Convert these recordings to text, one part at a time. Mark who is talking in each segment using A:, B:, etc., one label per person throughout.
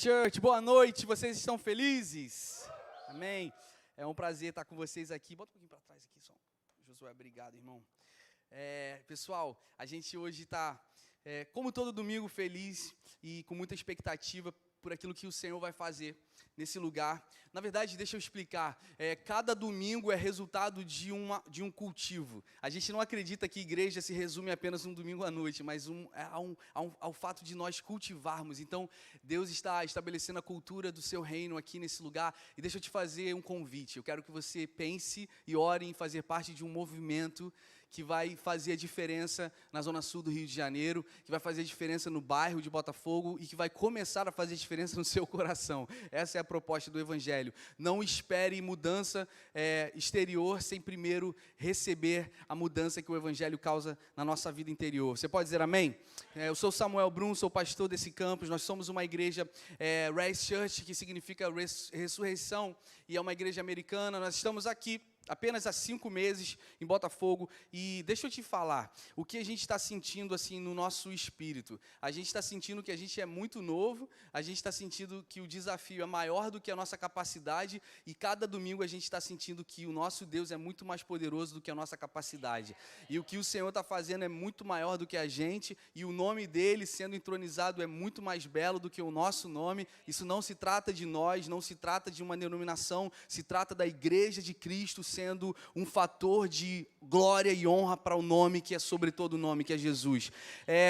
A: Church, boa noite, vocês estão felizes? Amém? É um prazer estar com vocês aqui. Bota um pouquinho para trás aqui, só. Josué, obrigado, irmão. Pessoal, a gente hoje está, como todo domingo, feliz e com muita expectativa por aquilo que o Senhor vai fazer nesse lugar. Na verdade, deixa eu explicar, cada domingo é resultado de um cultivo. A gente não acredita que igreja se resume apenas um domingo à noite, mas ao fato de nós cultivarmos. Então, Deus está estabelecendo a cultura do seu reino aqui nesse lugar. E deixa eu te fazer um convite. Eu quero que você pense e ore em fazer parte de um movimento que vai fazer a diferença na Zona Sul do Rio de Janeiro, que vai fazer a diferença no bairro de Botafogo e que vai começar a fazer a diferença no seu coração. Essa é a proposta do Evangelho. Não espere mudança exterior sem primeiro receber a mudança que o Evangelho causa na nossa vida interior. Você pode dizer amém? Eu sou Samuel Brum, sou pastor desse campus. Nós somos uma igreja Rise Church, que significa ressurreição, e é uma igreja americana. Nós estamos aqui apenas há 5 meses em Botafogo, e deixa eu te falar, o que a gente está sentindo assim no nosso espírito, a gente está sentindo que a gente é muito novo, a gente está sentindo que o desafio é maior do que a nossa capacidade, e cada domingo a gente está sentindo que o nosso Deus é muito mais poderoso do que a nossa capacidade, e o que o Senhor está fazendo é muito maior do que a gente, e o nome dele sendo entronizado é muito mais belo do que o nosso nome. Isso não se trata de nós, não se trata de uma denominação, se trata da igreja de Cristo sendo um fator de glória e honra para o nome que é sobre todo o nome, que é Jesus.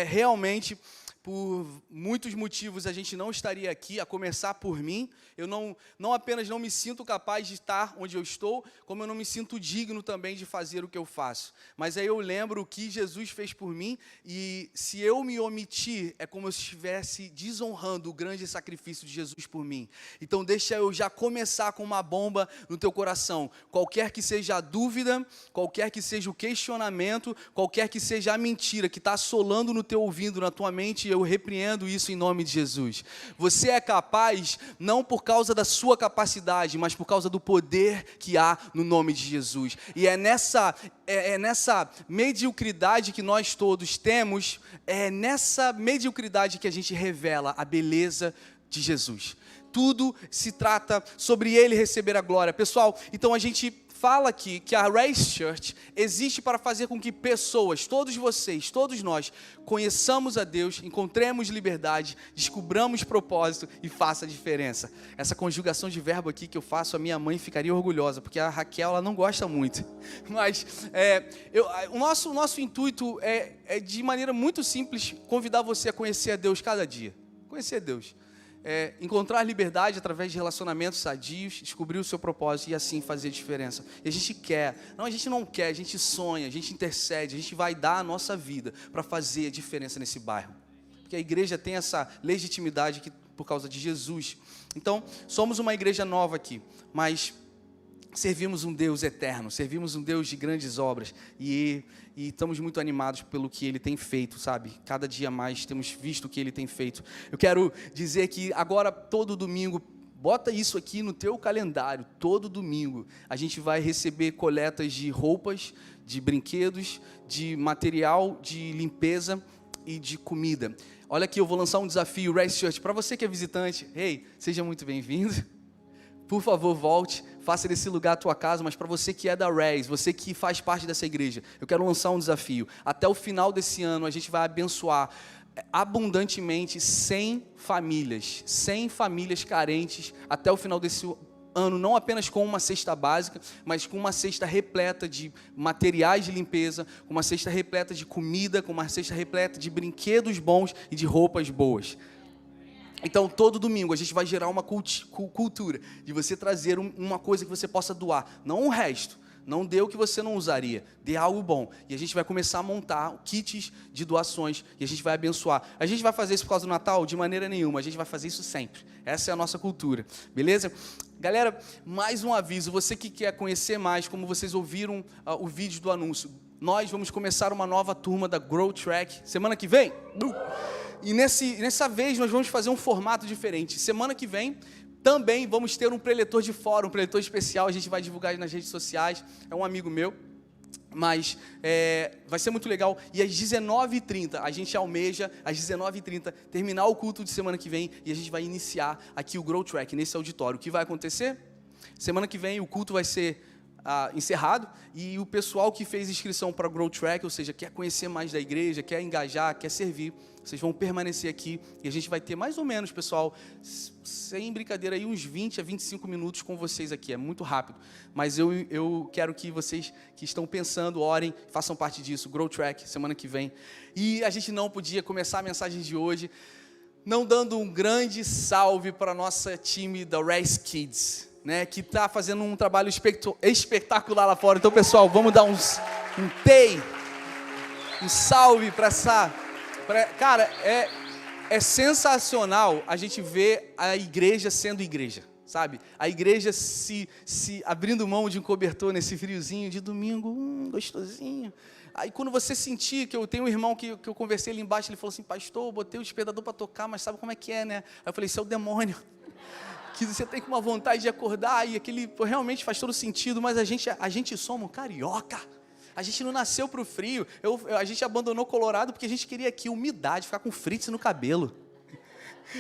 A: Realmente, por muitos motivos, a gente não estaria aqui, a começar por mim. Eu não apenas não me sinto capaz de estar onde eu estou, como eu não me sinto digno também de fazer o que eu faço. Mas aí eu lembro o que Jesus fez por mim, e se eu me omitir, é como se eu estivesse desonrando o grande sacrifício de Jesus por mim. Então deixa eu já começar com uma bomba no teu coração. Qualquer que seja a dúvida, qualquer que seja o questionamento, qualquer que seja a mentira que está assolando no teu ouvido, na tua mente, eu repreendo isso em nome de Jesus. Você é capaz, não por causa da sua capacidade, mas por causa do poder que há no nome de Jesus. E é nessa mediocridade que nós todos temos, é nessa mediocridade que a gente revela a beleza de Jesus. Tudo se trata sobre Ele receber a glória. Pessoal, então a gente fala aqui que a Rise Church existe para fazer com que pessoas, todos vocês, todos nós, conheçamos a Deus, encontremos liberdade, descubramos propósito e faça a diferença. Essa conjugação de verbo aqui que eu faço, a minha mãe ficaria orgulhosa, porque a Raquel ela não gosta muito. Mas o nosso intuito é de maneira muito simples convidar você a conhecer a Deus cada dia. Conhecer a Deus. Encontrar liberdade através de relacionamentos sadios, descobrir o seu propósito e assim fazer a diferença. E a gente não quer, a gente sonha, a gente intercede, a gente vai dar a nossa vida para fazer a diferença nesse bairro. Porque a igreja tem essa legitimidade por causa de Jesus. Então, somos uma igreja nova aqui, mas servimos um Deus eterno, servimos um Deus de grandes obras e estamos muito animados pelo que Ele tem feito, sabe? Cada dia mais temos visto o que Ele tem feito. Eu quero dizer que agora, todo domingo, bota isso aqui no teu calendário, todo domingo, a gente vai receber coletas de roupas, de brinquedos, de material de limpeza e de comida. Olha aqui, eu vou lançar um desafio, Rise Church, para você que é visitante, seja muito bem-vindo. Por favor, volte, faça desse lugar a tua casa, mas para você que é da Rise, você que faz parte dessa igreja, eu quero lançar um desafio. Até o final desse ano, a gente vai abençoar abundantemente 100 famílias carentes, até o final desse ano, não apenas com uma cesta básica, mas com uma cesta repleta de materiais de limpeza, com uma cesta repleta de comida, com uma cesta repleta de brinquedos bons e de roupas boas. Então, todo domingo, a gente vai gerar uma cultura de você trazer uma coisa que você possa doar. Não o resto, não dê o que você não usaria, dê algo bom. E a gente vai começar a montar kits de doações e a gente vai abençoar. A gente vai fazer isso por causa do Natal? De maneira nenhuma, a gente vai fazer isso sempre. Essa é a nossa cultura, beleza? Galera, mais um aviso, você que quer conhecer mais, como vocês ouviram o vídeo do anúncio, nós vamos começar uma nova turma da Grow Track, semana que vem. E nessa vez nós vamos fazer um formato diferente. Semana que vem também vamos ter um preletor de fora, um preletor especial. A gente vai divulgar nas redes sociais. É um amigo meu. Mas vai ser muito legal. E às 19h30, a gente almeja, às 19h30, terminar o culto de semana que vem. E a gente vai iniciar aqui o Grow Track, nesse auditório. O que vai acontecer? Semana que vem o culto vai ser encerrado. E o pessoal que fez inscrição para o Grow Track, ou seja, quer conhecer mais da igreja, quer engajar, quer servir, vocês vão permanecer aqui. E a gente vai ter mais ou menos, pessoal, sem brincadeira, aí uns 20 a 25 minutos com vocês aqui. É muito rápido. Mas eu quero que vocês que estão pensando, orem, façam parte disso. Grow Track, semana que vem. E a gente não podia começar a mensagem de hoje não dando um grande salve para a nossa time da Rise Kids, né, que está fazendo um trabalho espetacular lá fora. Então, pessoal, vamos dar um salve para essa... Cara, é sensacional a gente ver a igreja sendo igreja, sabe? A igreja se abrindo mão de um cobertor nesse friozinho de domingo, gostosinho. Aí quando você sentir, que eu tenho um irmão que eu conversei ali embaixo, ele falou assim, pastor, eu botei o despertador para tocar, mas sabe como é que é, né? Aí eu falei, isso é o demônio. Que você tem com uma vontade de acordar, e aquele realmente faz todo sentido, mas a gente somos carioca. A gente não nasceu para o frio. A gente abandonou Colorado porque a gente queria aqui umidade, ficar com fritz no cabelo.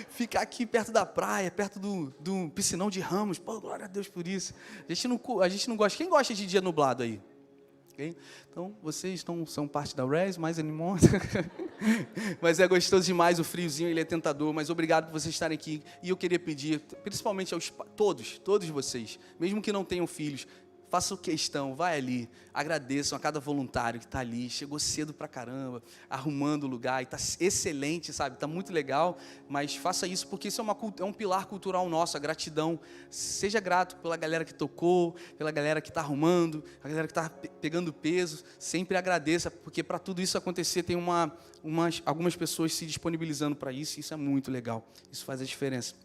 A: Ficar aqui perto da praia, perto do piscinão de Ramos. Pô, glória a Deus por isso. A gente não gosta. Quem gosta de dia nublado aí? Okay? Então, vocês não são parte da Res, mais anymore. Mas é gostoso demais o friozinho, ele é tentador. Mas obrigado por vocês estarem aqui. E eu queria pedir, principalmente aos todos vocês, mesmo que não tenham filhos, façam questão, vai ali, agradeçam a cada voluntário que está ali, chegou cedo pra caramba, arrumando o lugar, e está excelente, sabe, está muito legal, mas faça isso porque isso é um pilar cultural nosso, a gratidão. Seja grato pela galera que tocou, pela galera que está arrumando, a galera que está pegando peso, sempre agradeça, porque para tudo isso acontecer tem algumas pessoas se disponibilizando para isso, e isso é muito legal, isso faz a diferença.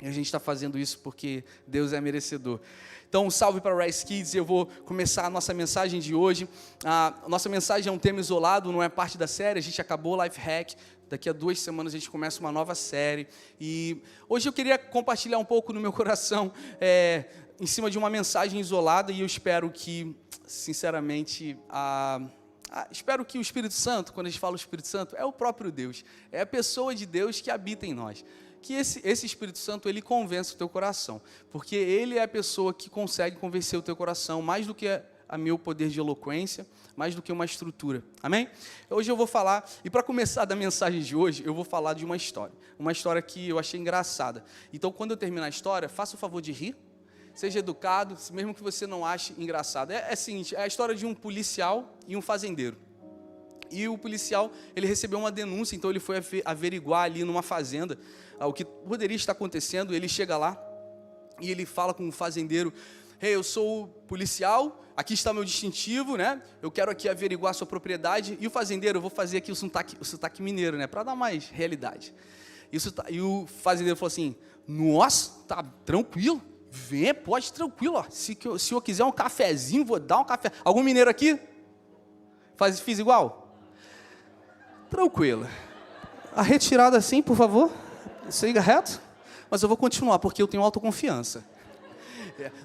A: E a gente está fazendo isso porque Deus é merecedor. Então, um salve para a Rise Kids. Eu vou começar a nossa mensagem de hoje. A nossa mensagem é um tema isolado, não é parte da série. A gente acabou o Life Hack. Daqui a 2 semanas a gente começa uma nova série. E hoje eu queria compartilhar um pouco no meu coração, em cima de uma mensagem isolada. E eu espero que, sinceramente, espero que o Espírito Santo, quando a gente fala o Espírito Santo, é o próprio Deus. É a pessoa de Deus que habita em nós. Que esse Espírito Santo, ele convence o teu coração, porque ele é a pessoa que consegue convencer o teu coração, mais do que a meu poder de eloquência, mais do que uma estrutura, amém? Hoje eu vou falar, e para começar da mensagem de hoje, eu vou falar de uma história que eu achei engraçada. Então, quando eu terminar a história, faça o favor de rir, seja educado, mesmo que você não ache engraçado. É o seguinte, é a história de um policial e um fazendeiro. E o policial, ele recebeu uma denúncia, então ele foi averiguar ali numa fazenda o que poderia estar acontecendo. Ele chega lá e ele fala com o fazendeiro, hey, eu sou policial, aqui está meu distintivo, né? Eu quero aqui averiguar a sua propriedade. E o fazendeiro, eu vou fazer aqui o sotaque mineiro, né? Para dar mais realidade. E o fazendeiro falou assim, nossa, tá tranquilo, vem, pode tranquilo, ó. Se eu quiser um cafezinho, vou dar um café. Algum mineiro aqui? Fiz igual? Tranquilo. A retirada assim, por favor. Siga reto. Mas eu vou continuar, porque eu tenho autoconfiança.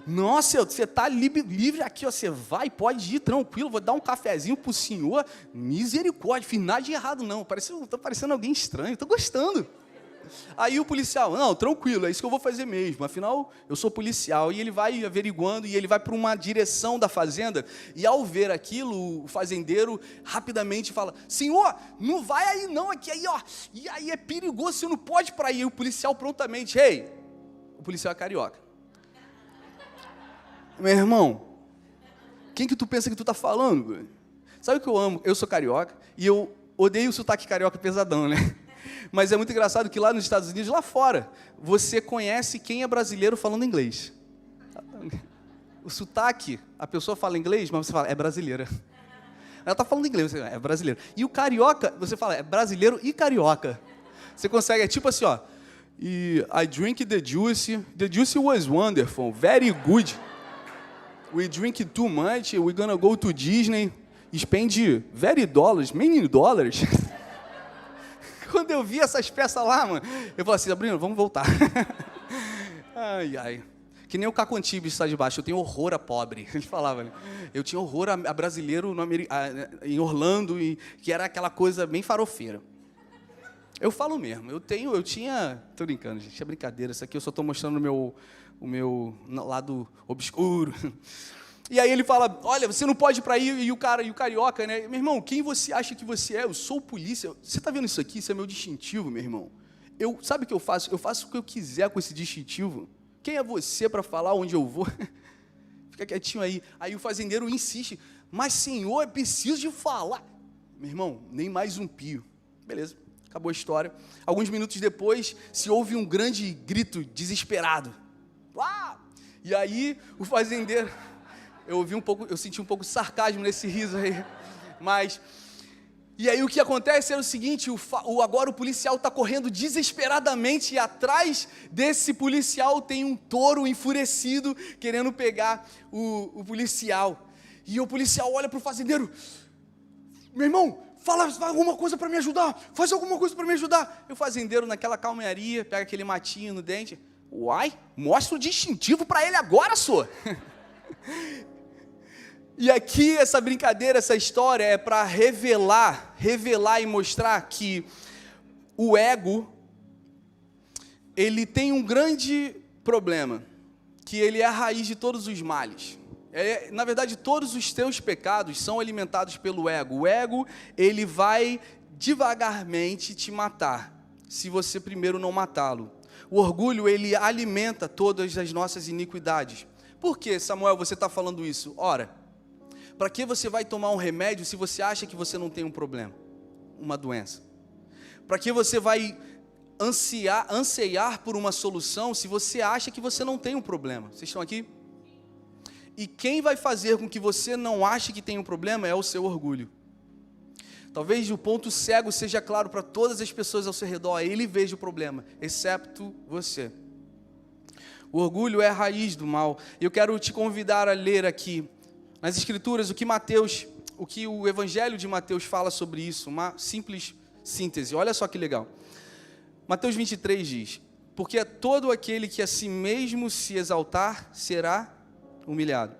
A: Nossa, você está livre aqui, ó, você vai, pode ir tranquilo, vou dar um cafezinho para o senhor. Misericórdia, fiz nada de errado não. Estou parecendo alguém estranho, estou gostando. Aí o policial, não, tranquilo, é isso que eu vou fazer mesmo, afinal eu sou policial. E ele vai averiguando e ele vai para uma direção da fazenda. E ao ver aquilo, o fazendeiro rapidamente fala, senhor, não vai aí não, aqui aí, ó, e aí é perigoso, você não pode ir para aí. E o policial prontamente, hey, o policial é carioca. Meu irmão, quem que tu pensa que tu tá falando? Sabe o que eu amo? Eu sou carioca e eu odeio o sotaque carioca pesadão, né? Mas é muito engraçado que lá nos Estados Unidos, lá fora, você conhece quem é brasileiro falando inglês. O sotaque, a pessoa fala inglês, mas você fala, é brasileira. Ela está falando inglês, você fala, é brasileiro. E o carioca, você fala, é brasileiro e carioca. Você consegue, é tipo assim, ó. I drink the juice was wonderful, very good. We drink too much, we're gonna go to Disney, spend very dollars, many dollars. Quando eu vi essas peças lá, mano, eu falei assim, Sabrina, vamos voltar. Ai, ai. Que nem o Caco Antibes está debaixo, eu tenho horror a pobre. Ele falava, né? Eu tinha horror a brasileiro em Orlando, que era aquela coisa bem farofeira. Eu falo mesmo, tô brincando, gente, é brincadeira, isso aqui eu só estou mostrando o meu lado obscuro. E aí ele fala, olha, você não pode ir para aí, e o carioca, né? Meu irmão, quem você acha que você é? Eu sou polícia. Você está vendo isso aqui? Isso é meu distintivo, meu irmão. Sabe o que eu faço? Eu faço o que eu quiser com esse distintivo. Quem é você para falar onde eu vou? Fica quietinho aí. Aí o fazendeiro insiste, mas senhor, é preciso de falar. Meu irmão, nem mais um pio. Beleza, acabou a história. Alguns minutos depois, se ouve um grande grito desesperado. Lá! E aí o fazendeiro... Eu senti um pouco de sarcasmo nesse riso aí, mas... E aí o que acontece é o seguinte, agora o policial está correndo desesperadamente e atrás desse policial tem um touro enfurecido querendo pegar o policial. E o policial olha para o fazendeiro, meu irmão, faz alguma coisa para me ajudar, faz alguma coisa para me ajudar. E o fazendeiro naquela calmaria, pega aquele matinho no dente, uai, mostra o distintivo para ele agora, senhor. E aqui essa brincadeira, essa história é para revelar e mostrar que o ego, ele tem um grande problema, que ele é a raiz de todos os males. Na verdade, todos os teus pecados são alimentados pelo ego. O ego, ele vai devagarmente te matar, se você primeiro não matá-lo. O orgulho, ele alimenta todas as nossas iniquidades. Por que, Samuel, você está falando isso? Ora, para que você vai tomar um remédio se você acha que você não tem um problema, uma doença? Para que você vai anseiar por uma solução se você acha que você não tem um problema? Vocês estão aqui? E quem vai fazer com que você não ache que tem um problema é o seu orgulho. Talvez o ponto cego seja claro para todas as pessoas ao seu redor, ele veja o problema, excepto você. O orgulho é a raiz do mal. E eu quero te convidar a ler aqui nas Escrituras o que o Evangelho de Mateus fala sobre isso, uma simples síntese. Olha só que legal. Mateus 23 diz, porque todo aquele que a si mesmo se exaltar será humilhado,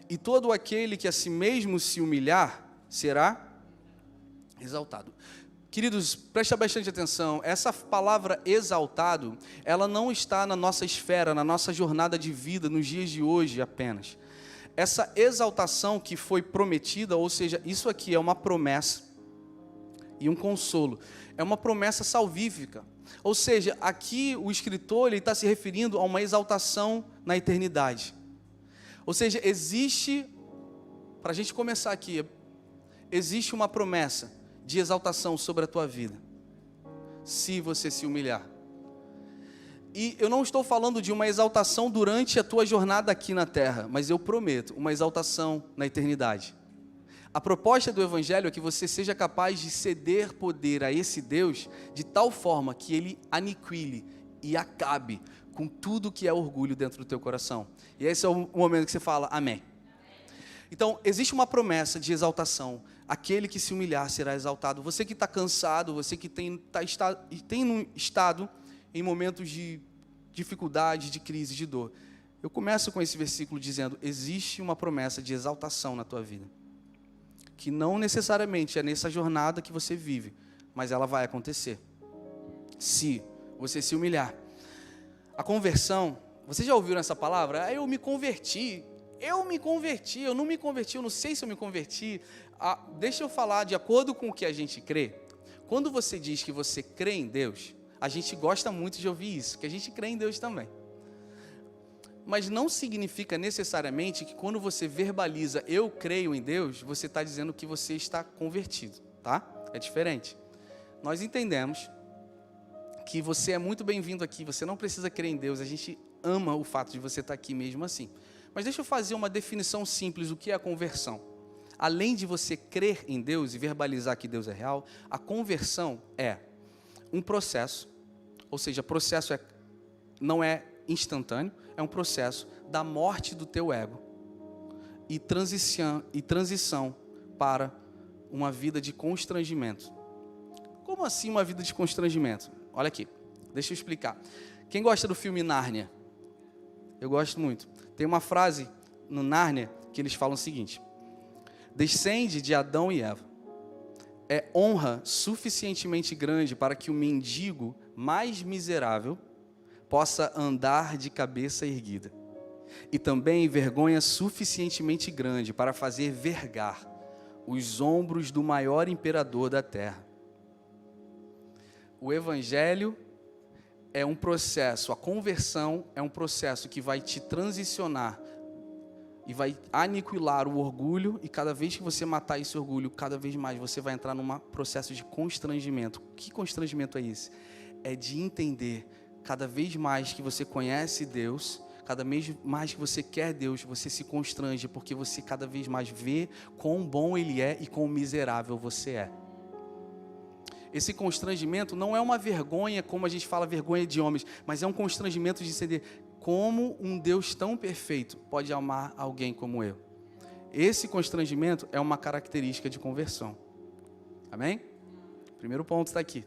A: e todo aquele que a si mesmo se humilhar será exaltado. Queridos, presta bastante atenção, essa palavra exaltado, ela não está na nossa esfera, na nossa jornada de vida, nos dias de hoje apenas. Essa exaltação que foi prometida, ou seja, isso aqui é uma promessa e um consolo, é uma promessa salvífica. Ou seja, aqui o escritor ele está se referindo a uma exaltação na eternidade. Ou seja, existe, para a gente começar aqui, existe uma promessa de exaltação sobre a tua vida, se você se humilhar. E eu não estou falando de uma exaltação durante a tua jornada aqui na terra, mas eu prometo, uma exaltação na eternidade. A proposta do Evangelho é que você seja capaz de ceder poder a esse Deus de tal forma que Ele aniquile e acabe com tudo que é orgulho dentro do teu coração. E esse é o momento que você fala, amém. Então, existe uma promessa de exaltação. Aquele que se humilhar será exaltado. Você que está cansado, você que tem estado em momentos de dificuldade, de crise, de dor. Eu começo com esse versículo dizendo, existe uma promessa de exaltação na tua vida. Que não necessariamente é nessa jornada que você vive, mas ela vai acontecer. Se você se humilhar. A conversão, vocês já ouviram essa palavra? Eu me converti, eu não me converti, eu não sei se eu me converti. Deixa eu falar, de acordo com o que a gente crê, quando você diz que você crê em Deus, a gente gosta muito de ouvir isso, que a gente crê em Deus também. Mas não significa necessariamente que quando você verbaliza, eu creio em Deus, você está dizendo que você está convertido, tá? É diferente. Nós entendemos que você é muito bem-vindo aqui, você não precisa crer em Deus, a gente ama o fato de você estar aqui mesmo assim. Mas deixa eu fazer uma definição simples do que é a conversão. Além de você crer em Deus e verbalizar que Deus é real, a conversão é um processo, ou seja, processo não é instantâneo, é um processo da morte do teu ego e transição para uma vida de constrangimento. Como assim uma vida de constrangimento? Olha aqui, deixa eu explicar. Quem gosta do filme Nárnia? Eu gosto muito. Tem uma frase no Nárnia que eles falam o seguinte: descende de Adão e Eva. É honra suficientemente grande para que o mendigo mais miserável possa andar de cabeça erguida. E também vergonha suficientemente grande para fazer vergar os ombros do maior imperador da terra. O evangelho é um processo, a conversão é um processo que vai te transicionar e vai aniquilar o orgulho, e cada vez que você matar esse orgulho, cada vez mais você vai entrar num processo de constrangimento. Que constrangimento é esse? É de entender, cada vez mais que você conhece Deus, cada vez mais que você quer Deus, você se constrange, porque você cada vez mais vê quão bom Ele é e quão miserável você é. Esse constrangimento não é uma vergonha, como a gente fala, vergonha de homens, mas é um constrangimento de entender como um Deus tão perfeito pode amar alguém como eu. Esse constrangimento é uma característica de conversão. Amém? Primeiro ponto está aqui.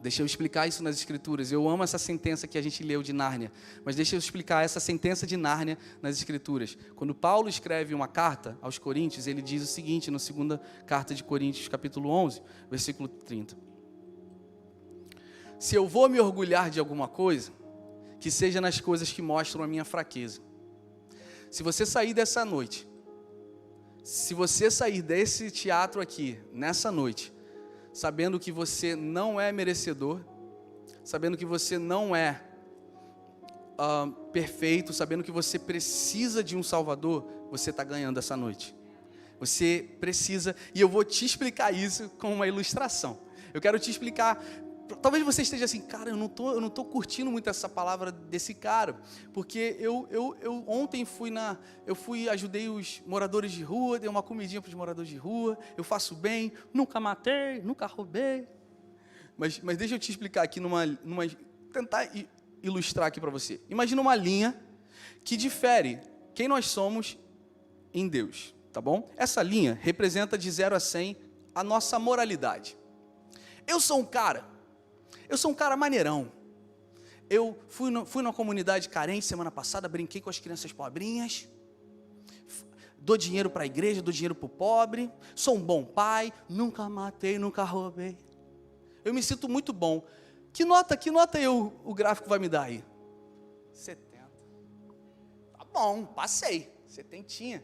A: Deixa eu explicar isso nas Escrituras. Eu amo essa sentença que a gente leu de Nárnia, mas deixa eu explicar essa sentença de Nárnia nas Escrituras. Quando Paulo escreve uma carta aos Coríntios, ele diz o seguinte, na segunda carta de Coríntios, capítulo 11, versículo 30. Se eu vou me orgulhar de alguma coisa, que seja nas coisas que mostram a minha fraqueza. Se você sair dessa noite, se você sair desse teatro aqui, nessa noite, sabendo que você não é merecedor, sabendo que você não é perfeito, sabendo que você precisa de um Salvador, você está ganhando essa noite. Você precisa, e eu vou te explicar isso com uma ilustração. Eu quero te explicar. Talvez você esteja assim, cara, eu não tô curtindo muito essa palavra desse cara, porque eu ontem ajudei os moradores de rua, dei uma comidinha para os moradores de rua, eu faço bem, nunca matei, nunca roubei. Mas deixa eu te explicar aqui, tentar ilustrar aqui para você. Imagina uma linha que difere quem nós somos em Deus, tá bom? Essa linha representa de 0 a 100 a nossa moralidade. Eu sou um cara maneirão. Eu fui numa comunidade carente semana passada, brinquei com as crianças pobrinhas, dou dinheiro para a igreja, dou dinheiro para o pobre, sou um bom pai, nunca matei, nunca roubei. Eu me sinto muito bom. Que nota o gráfico vai me dar aí? 70. Tá bom, passei, 70.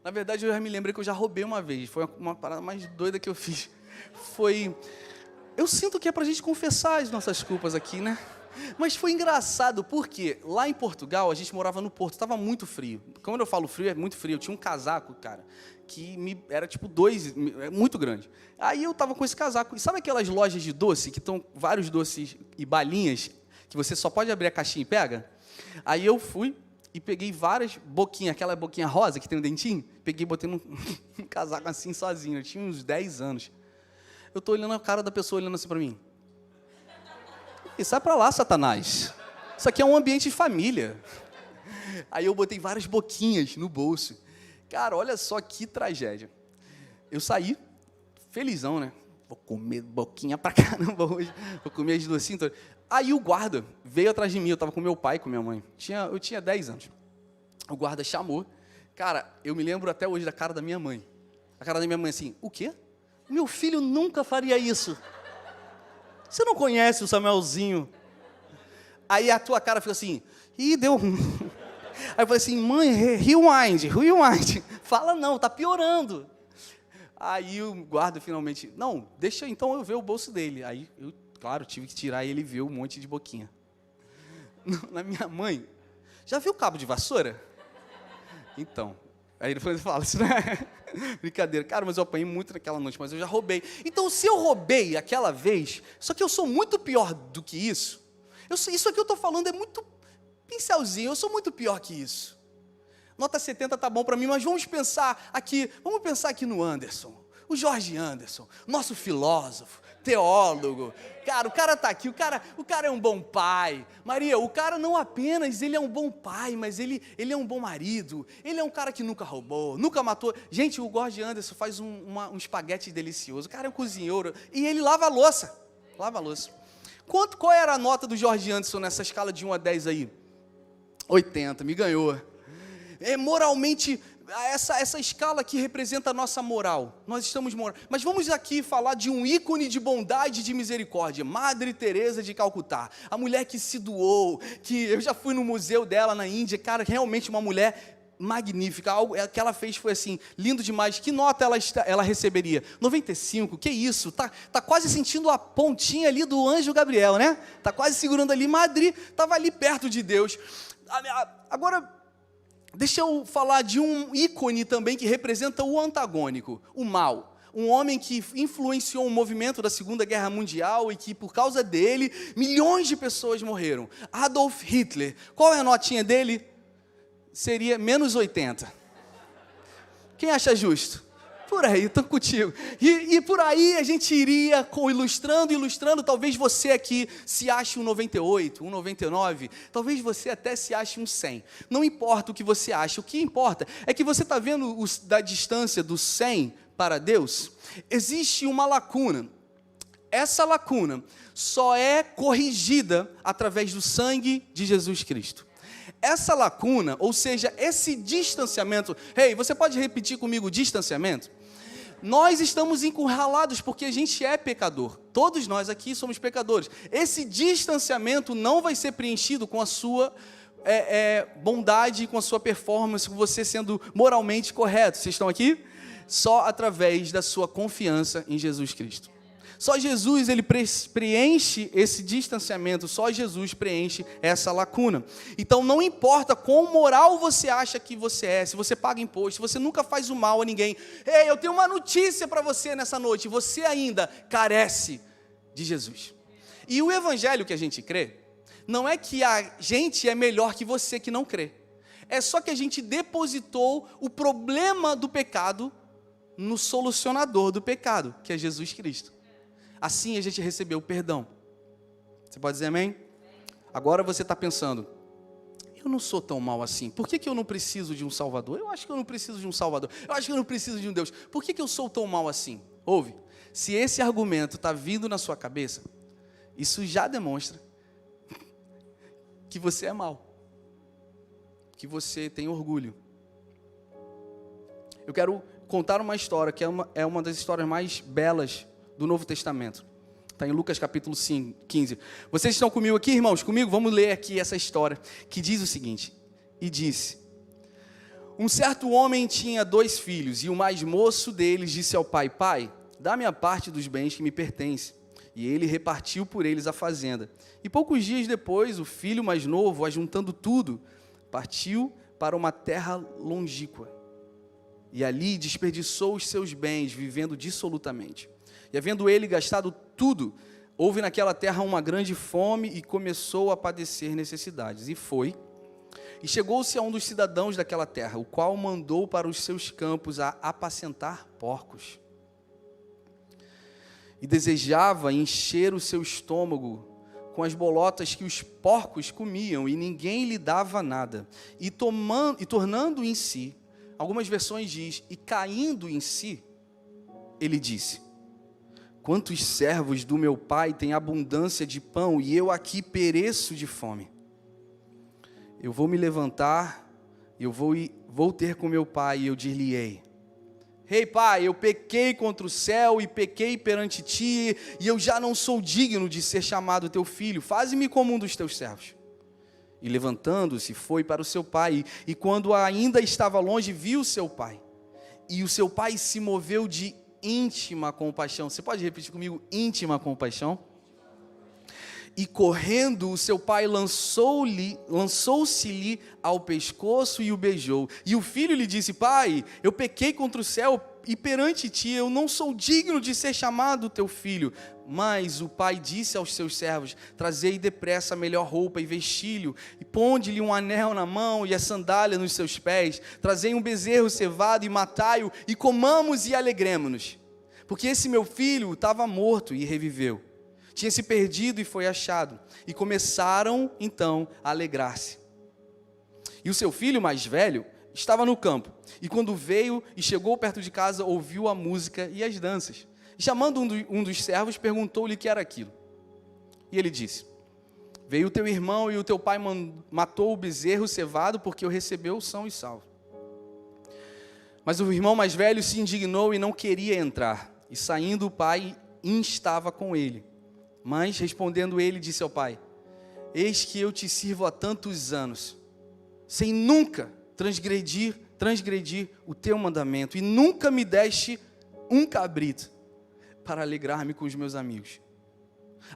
A: Na verdade, eu já me lembrei que eu já roubei uma vez, foi uma parada mais doida que eu fiz. Eu sinto que é para a gente confessar as nossas culpas aqui, né? Mas foi engraçado, porque lá em Portugal, a gente morava no Porto, estava muito frio. Quando eu falo frio, é muito frio. Eu tinha um casaco, cara, que era tipo 2, muito grande. Aí eu estava com esse casaco. E sabe aquelas lojas de doce, que estão vários doces e balinhas, que você só pode abrir a caixinha e pega? Aí eu fui e peguei várias boquinhas, aquela boquinha rosa que tem um dentinho, peguei e botei num casaco assim sozinho. Eu tinha uns 10 anos. Eu estou olhando a cara da pessoa olhando assim para mim. E sai para lá, Satanás. Isso aqui é um ambiente de família. Aí eu botei várias boquinhas no bolso. Cara, olha só que tragédia. Eu saí, felizão, né? Vou comer boquinha pra caramba hoje. Vou comer as docinhas todas. Aí o guarda veio atrás de mim. Eu estava com meu pai e com minha mãe. Eu tinha 10 anos. O guarda chamou. Cara, eu me lembro até hoje da cara da minha mãe. A cara da minha mãe assim, o quê? Meu filho nunca faria isso. Você não conhece o Samuelzinho? Aí a tua cara fica assim, ih, deu. Aí eu falei assim, mãe, rewind. Fala não, tá piorando. Aí o guarda finalmente, não, deixa então eu ver o bolso dele. Aí eu, claro, tive que tirar e ele viu um monte de boquinha. Na minha mãe, já viu o cabo de vassoura? Então, aí ele fala assim, né? Brincadeira, cara, mas eu apanhei muito naquela noite, mas eu já roubei. Então, se eu roubei aquela vez, só que eu sou muito pior do que isso. Isso aqui eu estou falando é muito pincelzinho, eu sou muito pior que isso. Nota 70 tá bom para mim, mas vamos pensar aqui no Anderson, o Jorge Anderson, nosso filósofo, teólogo. Cara, o cara está aqui, o cara é um bom pai. Maria, o cara não apenas ele é um bom pai, mas ele é um bom marido. Ele é um cara que nunca roubou, nunca matou. Gente, o Jorge Anderson faz um espaguete delicioso. O cara é um cozinheiro e ele lava a louça. Qual era a nota do Jorge Anderson nessa escala de 1 a 10 aí? 80, me ganhou. É moralmente, essa escala aqui representa a nossa moral. Nós estamos moral. Mas vamos aqui falar de um ícone de bondade e de misericórdia. Madre Teresa de Calcutá. A mulher que se doou, que eu já fui no museu dela na Índia. Cara, realmente uma mulher magnífica. Algo que ela fez foi assim, lindo demais. Que nota ela receberia? 95, que isso? Tá quase sentindo a pontinha ali do anjo Gabriel, né? Tá quase segurando ali. Madre estava ali perto de Deus. Agora, deixa eu falar de um ícone também que representa o antagônico, o mal. Um homem que influenciou o movimento da Segunda Guerra Mundial e que, por causa dele, milhões de pessoas morreram. Adolf Hitler. Qual é a notinha dele? Seria menos 80. Quem acha justo? Por aí, estou contigo. E por aí a gente iria ilustrando, talvez você aqui se ache um 98, um 99, talvez você até se ache um 100. Não importa o que você acha, o que importa é que você está vendo da distância do 100 para Deus, existe uma lacuna. Essa lacuna só é corrigida através do sangue de Jesus Cristo. Essa lacuna, ou seja, esse distanciamento, você pode repetir comigo distanciamento? Nós estamos encurralados porque a gente é pecador. Todos nós aqui somos pecadores. Esse distanciamento não vai ser preenchido com a sua bondade, com a sua performance, com você sendo moralmente correto. Vocês estão aqui? Só através da sua confiança em Jesus Cristo. Só Jesus, ele preenche esse distanciamento, só Jesus preenche essa lacuna. Então não importa quão moral você acha que você é, se você paga imposto, se você nunca faz o mal a ninguém. Eu tenho uma notícia para você nessa noite, você ainda carece de Jesus. E o evangelho que a gente crê, não é que a gente é melhor que você que não crê. É só que a gente depositou o problema do pecado no solucionador do pecado, que é Jesus Cristo. Assim a gente recebeu o perdão. Você pode dizer amém? Agora você está pensando, eu não sou tão mal assim. Por que eu não preciso de um Salvador? Eu acho que eu não preciso de um Salvador. Eu acho que eu não preciso de um Deus. Por que eu sou tão mal assim? Ouve, se esse argumento está vindo na sua cabeça, isso já demonstra que você é mal. Que você tem orgulho. Eu quero contar uma história que é uma das histórias mais belas do Novo Testamento. Está em Lucas capítulo 15. Vocês estão comigo aqui, irmãos? Comigo? Vamos ler aqui essa história, que diz o seguinte. E disse: um certo homem tinha 2 filhos, e o mais moço deles disse ao pai: Pai, dá-me a parte dos bens que me pertence. E ele repartiu por eles a fazenda. E poucos dias depois, o filho mais novo, ajuntando tudo, partiu para uma terra longínqua. E ali desperdiçou os seus bens, vivendo dissolutamente. E havendo ele gastado tudo, houve naquela terra uma grande fome e começou a padecer necessidades. E chegou-se a um dos cidadãos daquela terra, o qual mandou para os seus campos a apacentar porcos. E desejava encher o seu estômago com as bolotas que os porcos comiam, e ninguém lhe dava nada. E tornando em si, algumas versões diz, e caindo em si, ele disse: quantos servos do meu pai têm abundância de pão, e eu aqui pereço de fome. Eu vou me levantar, eu vou ter com meu pai, e eu dir-lhe-ei: pai, eu pequei contra o céu, e pequei perante ti, e eu já não sou digno de ser chamado teu filho, faze-me como um dos teus servos. E levantando-se, foi para o seu pai, e quando ainda estava longe, viu seu pai. E o seu pai se moveu de íntima compaixão. Você pode repetir comigo? Íntima compaixão. E correndo, o seu pai lançou-se-lhe ao pescoço e o beijou. E o filho lhe disse: Pai, eu pequei contra o céu e perante ti, eu não sou digno de ser chamado teu filho. Mas o pai disse aos seus servos: Trazei depressa a melhor roupa e vestilho, e ponde-lhe um anel na mão e a sandália nos seus pés. Trazei um bezerro cevado e matai-o, e comamos e alegremo-nos. Porque esse meu filho estava morto e reviveu. Tinha se perdido e foi achado. E começaram então a alegrar-se. E o seu filho mais velho estava no campo. E quando veio e chegou perto de casa, ouviu a música e as danças. E chamando um dos servos, perguntou-lhe o que era aquilo. E ele disse: Veio o teu irmão e o teu pai matou o bezerro cevado porque o recebeu são e salvo. Mas o irmão mais velho se indignou e não queria entrar. E saindo o pai instava com ele. Mas respondendo ele disse ao pai: eis que eu te sirvo há tantos anos, sem nunca transgredir o teu mandamento, e nunca me deste um cabrito para alegrar-me com os meus amigos.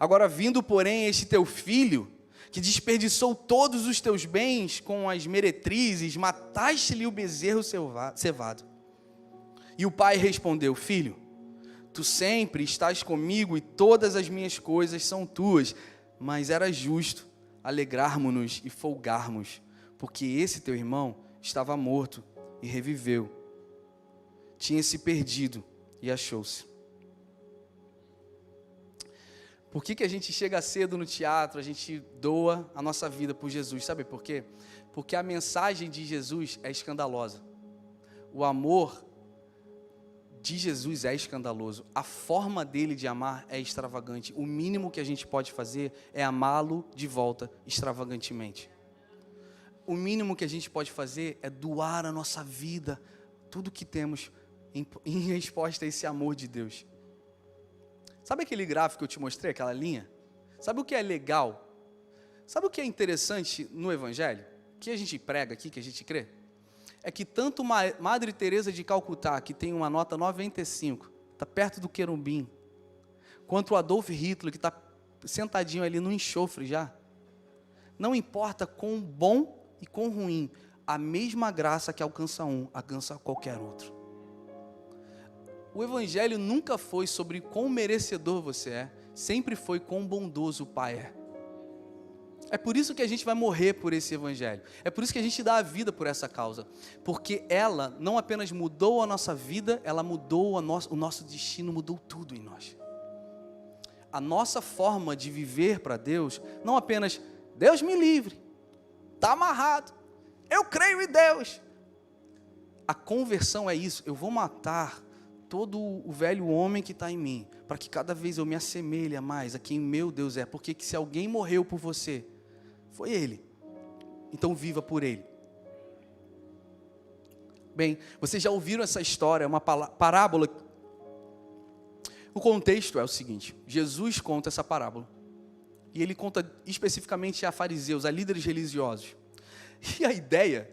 A: Agora vindo, porém, este teu filho, que desperdiçou todos os teus bens com as meretrizes, mataste-lhe o bezerro cevado. E o pai respondeu: filho, tu sempre estás comigo e todas as minhas coisas são tuas, mas era justo alegrarmos-nos e folgarmos, porque esse teu irmão estava morto e reviveu, tinha se perdido e achou-se. Por que a gente chega cedo no teatro, a gente doa a nossa vida por Jesus? Sabe por quê? Porque a mensagem de Jesus é escandalosa. O amor de Jesus é escandaloso. A forma dele de amar é extravagante. O mínimo que a gente pode fazer é amá-lo de volta extravagantemente. O mínimo que a gente pode fazer é doar a nossa vida, tudo que temos, em resposta a esse amor de Deus. Sabe aquele gráfico que eu te mostrei, aquela linha? Sabe o que é legal? Sabe o que é interessante no Evangelho? Que a gente prega aqui, que a gente crê? É que tanto Madre Teresa de Calcutá, que tem uma nota 95, está perto do querubim, quanto o Adolf Hitler, que está sentadinho ali no enxofre já, não importa quão bom e quão ruim, a mesma graça que alcança um, alcança qualquer outro. O Evangelho nunca foi sobre quão merecedor você é, sempre foi quão bondoso o Pai é. É por isso que a gente vai morrer por esse Evangelho. É por isso que a gente dá a vida por essa causa. Porque ela não apenas mudou a nossa vida, ela mudou o nosso destino, mudou tudo em nós. A nossa forma de viver para Deus, não apenas, Deus me livre, está amarrado, eu creio em Deus. A conversão é isso, eu vou matar todo o velho homem que está em mim, para que cada vez eu me assemelhe mais a quem meu Deus é, porque se alguém morreu por você, foi Ele, então viva por Ele. Bem, vocês já ouviram essa história, uma parábola. O contexto é o seguinte: Jesus conta essa parábola, e Ele conta especificamente a fariseus, a líderes religiosos, e a ideia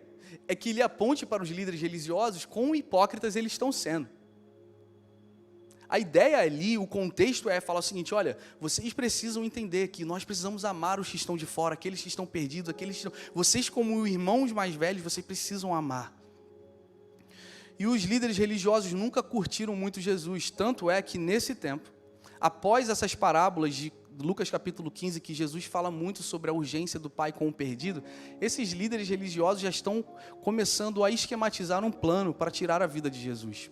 A: é que Ele aponte para os líderes religiosos quão hipócritas eles estão sendo. A ideia ali, o contexto é falar o seguinte: olha, vocês precisam entender que nós precisamos amar os que estão de fora, aqueles que estão perdidos, aqueles que estão... Vocês como irmãos mais velhos, vocês precisam amar. E os líderes religiosos nunca curtiram muito Jesus, tanto é que nesse tempo, após essas parábolas de Lucas capítulo 15, que Jesus fala muito sobre a urgência do pai com o perdido, esses líderes religiosos já estão começando a esquematizar um plano para tirar a vida de Jesus.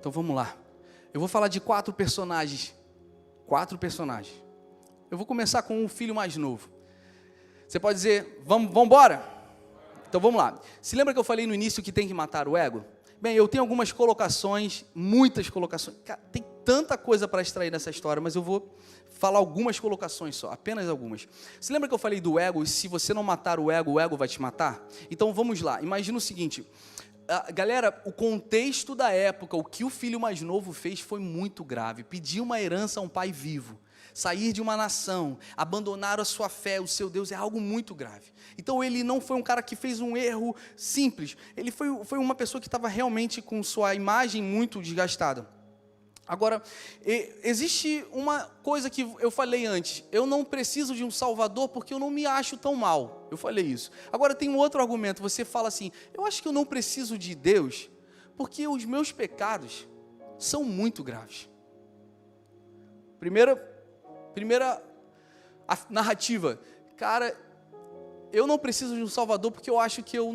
A: Então vamos lá, eu vou falar de 4 personagens, eu vou começar com o filho mais novo. Você pode dizer, vamos embora? Então vamos lá, se lembra que eu falei no início que tem que matar o ego? Bem, eu tenho algumas colocações, muitas colocações, tem tanta coisa para extrair dessa história, mas eu vou falar algumas colocações só, apenas algumas. Se lembra que eu falei do ego, e se você não matar o ego vai te matar? Então vamos lá, imagina o seguinte... Galera, o contexto da época, o que o filho mais novo fez foi muito grave. Pedir uma herança a um pai vivo, sair de uma nação, abandonar a sua fé, o seu Deus, é algo muito grave. Então ele não foi um cara que fez um erro simples, ele foi uma pessoa que estava realmente com sua imagem muito desgastada. Agora, existe uma coisa que eu falei antes, eu não preciso de um salvador porque eu não me acho tão mal, eu falei isso. Agora tem um outro argumento, você fala assim, eu acho que eu não preciso de Deus porque os meus pecados são muito graves. Primeira narrativa, cara, eu não preciso de um salvador porque eu acho que eu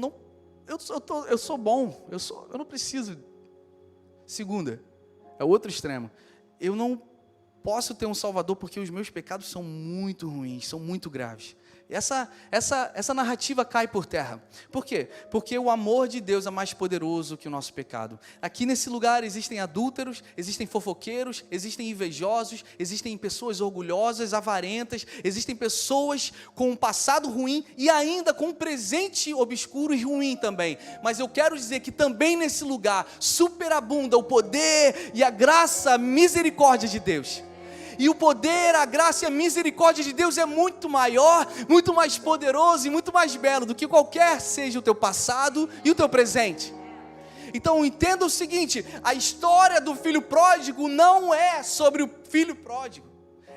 A: sou bom, eu não preciso. Segunda, é o outro extremo. Eu não posso ter um salvador porque os meus pecados são muito ruins, são muito graves. Essa narrativa cai por terra. Por quê? Porque o amor de Deus é mais poderoso que o nosso pecado. Aqui nesse lugar existem adúlteros, existem fofoqueiros, existem invejosos, existem pessoas orgulhosas, avarentas, existem pessoas com um passado ruim e ainda com um presente obscuro e ruim também. Mas eu quero dizer que também nesse lugar superabunda o poder e a graça, a misericórdia de Deus. E o poder, a graça e a misericórdia de Deus é muito maior, muito mais poderoso e muito mais belo do que qualquer seja o teu passado e o teu presente. Então entenda o seguinte, a história do filho pródigo não é sobre o filho pródigo,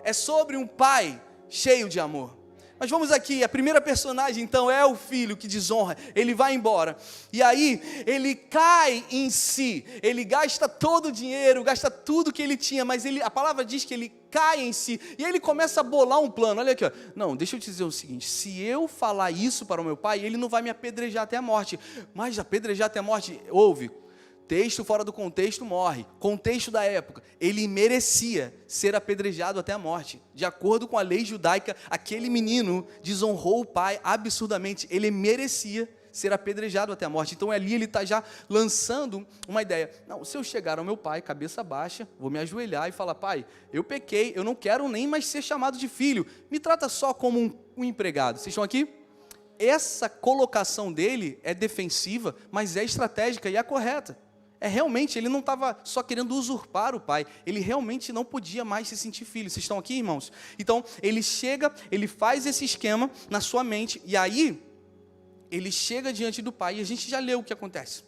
A: é sobre um pai cheio de amor. Mas vamos aqui, a primeira personagem então é o filho que desonra, ele vai embora, e aí ele cai em si, ele gasta todo o dinheiro, gasta tudo que ele tinha, mas a palavra diz que ele cai em si, e aí ele começa a bolar um plano, olha aqui, ó. Não, deixa eu te dizer o seguinte, se eu falar isso para o meu pai, ele não vai me apedrejar até a morte, mas apedrejar até a morte, ouve, texto fora do contexto morre, contexto da época, ele merecia ser apedrejado até a morte, de acordo com a lei judaica, aquele menino desonrou o pai absurdamente, ele merecia ser apedrejado até a morte, então ali ele está já lançando uma ideia, não, se eu chegar ao meu pai, cabeça baixa, vou me ajoelhar e falar, pai, eu pequei, eu não quero nem mais ser chamado de filho, me trata só como um empregado, vocês estão aqui? Essa colocação dele é defensiva, mas é estratégica e é correta. Realmente, ele não estava só querendo usurpar o pai, ele realmente não podia mais se sentir filho. Vocês estão aqui, irmãos? Então, ele chega, ele faz esse esquema na sua mente, e aí, ele chega diante do pai, e a gente já leu o que acontece.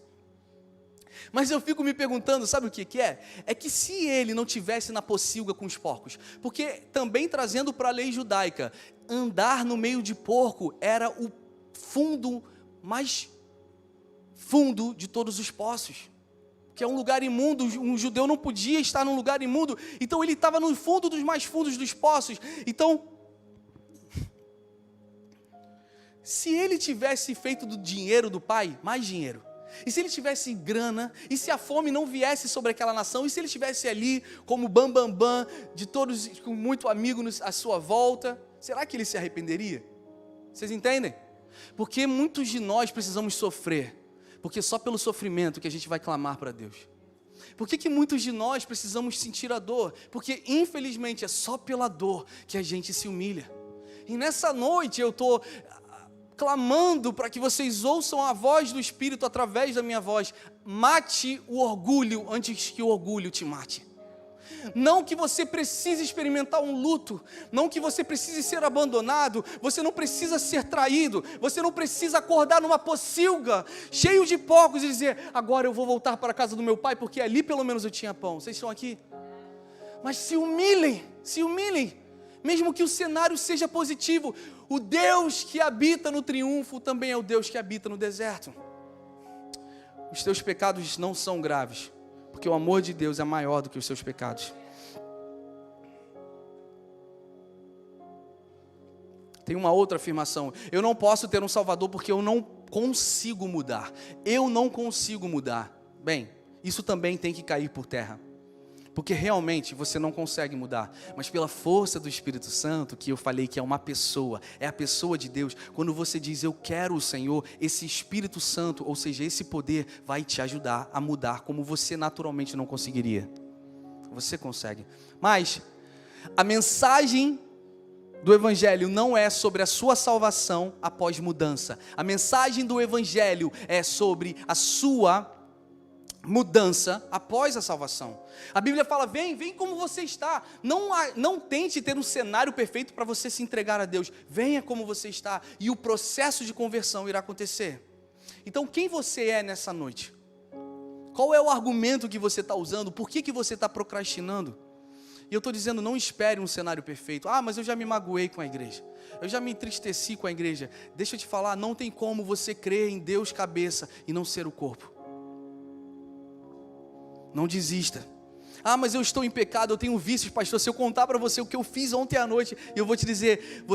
A: Mas eu fico me perguntando, sabe o que é? É que se ele não tivesse na pocilga com os porcos, porque também trazendo para a lei judaica, andar no meio de porco era o fundo, mais fundo de todos os poços. Que é um lugar imundo, um judeu não podia estar num lugar imundo, então ele estava no fundo dos mais fundos dos poços. Então, se ele tivesse feito do dinheiro do pai, mais dinheiro, e se ele tivesse grana, e se a fome não viesse sobre aquela nação, e se ele estivesse ali como bambambam, de todos, com muito amigo à sua volta, será que ele se arrependeria? Vocês entendem? Porque muitos de nós precisamos sofrer, porque só pelo sofrimento que a gente vai clamar para Deus. Por que muitos de nós precisamos sentir a dor? Porque infelizmente é só pela dor que a gente se humilha. E nessa noite eu estou clamando para que vocês ouçam a voz do Espírito através da minha voz. Mate o orgulho antes que o orgulho te mate. Não que você precise experimentar um luto, não que você precise ser abandonado, você não precisa ser traído, você não precisa acordar numa pocilga, cheio de porcos e dizer, agora eu vou voltar para a casa do meu pai, porque ali pelo menos eu tinha pão. Vocês estão aqui? Mas se humilhem, mesmo que o cenário seja positivo, o Deus que habita no triunfo também é o Deus que habita no deserto. Os teus pecados não são graves, porque o amor de Deus é maior do que os seus pecados. Tem uma outra afirmação. Eu não posso ter um Salvador porque eu não consigo mudar. Eu não consigo mudar. Bem, isso também tem que cair por terra. Porque realmente você não consegue mudar. Mas pela força do Espírito Santo, que eu falei que é uma pessoa, é a pessoa de Deus. Quando você diz, eu quero o Senhor, esse Espírito Santo, ou seja, esse poder, vai te ajudar a mudar, como você naturalmente não conseguiria. Você consegue. Mas a mensagem do Evangelho não é sobre a sua salvação após mudança. A mensagem do Evangelho é sobre a sua mudança após a salvação. A Bíblia fala, vem como você está. Não tente ter um cenário perfeito para você se entregar a Deus. Venha como você está e o processo de conversão irá acontecer. Então quem você é nessa noite? Qual é o argumento que você está usando? Por que você está procrastinando? E eu estou dizendo, não espere um cenário perfeito. Mas eu já me magoei com a igreja. Eu já me entristeci com a igreja. Deixa eu te falar, não tem como você crer em Deus cabeça e não ser o corpo. Não desista. Mas eu estou em pecado, eu tenho vícios, pastor. Se eu contar para você o que eu fiz ontem à noite, eu vou te dizer,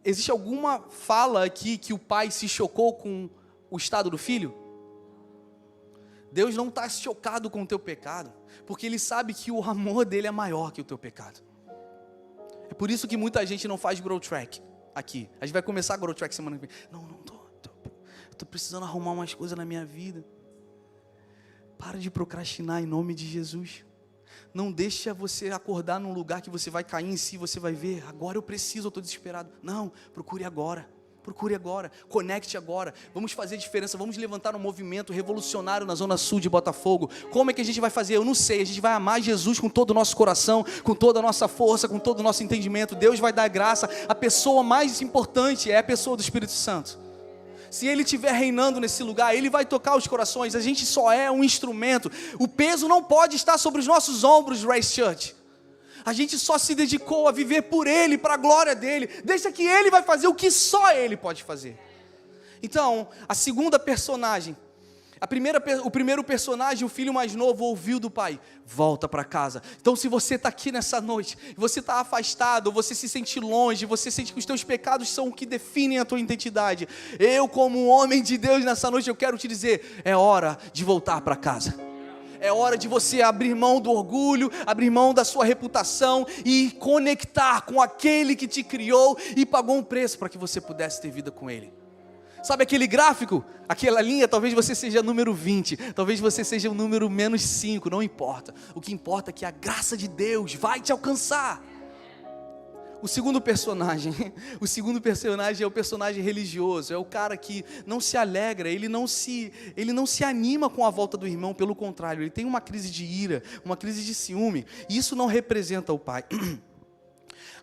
A: existe alguma fala aqui que o pai se chocou com o estado do filho? Deus não está chocado com o teu pecado, porque Ele sabe que o amor dele é maior que o teu pecado. É por isso que muita gente não faz Grow Track aqui. A gente vai começar a Grow Track semana que vem. Não tô precisando arrumar umas coisas na minha vida. Para de procrastinar em nome de Jesus. Não deixa você acordar num lugar que você vai cair em si, você vai ver, agora eu preciso, eu estou desesperado. Não, procure agora, conecte agora, vamos fazer diferença, vamos levantar um movimento revolucionário na Zona Sul de Botafogo. Como é que a gente vai fazer? Eu não sei, a gente vai amar Jesus com todo o nosso coração, com toda a nossa força, com todo o nosso entendimento. Deus vai dar graça. A pessoa mais importante é a pessoa do Espírito Santo. Se Ele estiver reinando nesse lugar, Ele vai tocar os corações. A gente só é um instrumento. O peso não pode estar sobre os nossos ombros, Race Church. A gente só se dedicou a viver por Ele, para a glória dEle. Deixa que Ele vai fazer o que só Ele pode fazer. Então, a segunda personagem. O primeiro personagem, o filho mais novo, ouviu do pai: volta para casa. Então, se você está aqui nessa noite, você está afastado, você se sente longe, você sente que os teus pecados são o que definem a tua identidade, eu, como um homem de Deus, nessa noite, eu quero te dizer: é hora de voltar para casa. É hora de você abrir mão do orgulho, abrir mão da sua reputação e conectar com aquele que te criou e pagou um preço para que você pudesse ter vida com Ele. Sabe aquele gráfico? Aquela linha, talvez você seja número 20, talvez você seja o número menos 5, não importa. O que importa é que a graça de Deus vai te alcançar. O segundo personagem é o personagem religioso, é o cara que não se alegra, ele não se anima com a volta do irmão, pelo contrário, ele tem uma crise de ira, uma crise de ciúme, e isso não representa o pai.